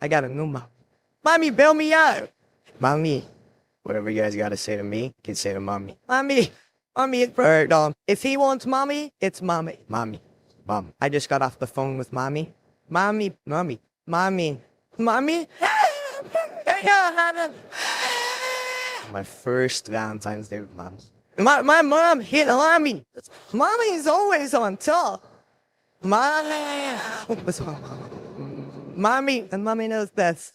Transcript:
I got a new mom. Mommy, bail me out. Mommy, whatever you guys gotta say to me, you can say to mommy. Mommy, if he wants mommy, it's mommy. Mom. I just got off the phone with mommy. Mommy. My first Valentine's Day with mom. My mom hit mommy. Mommy is always on top. Mommy. Mommy, and mommy knows best.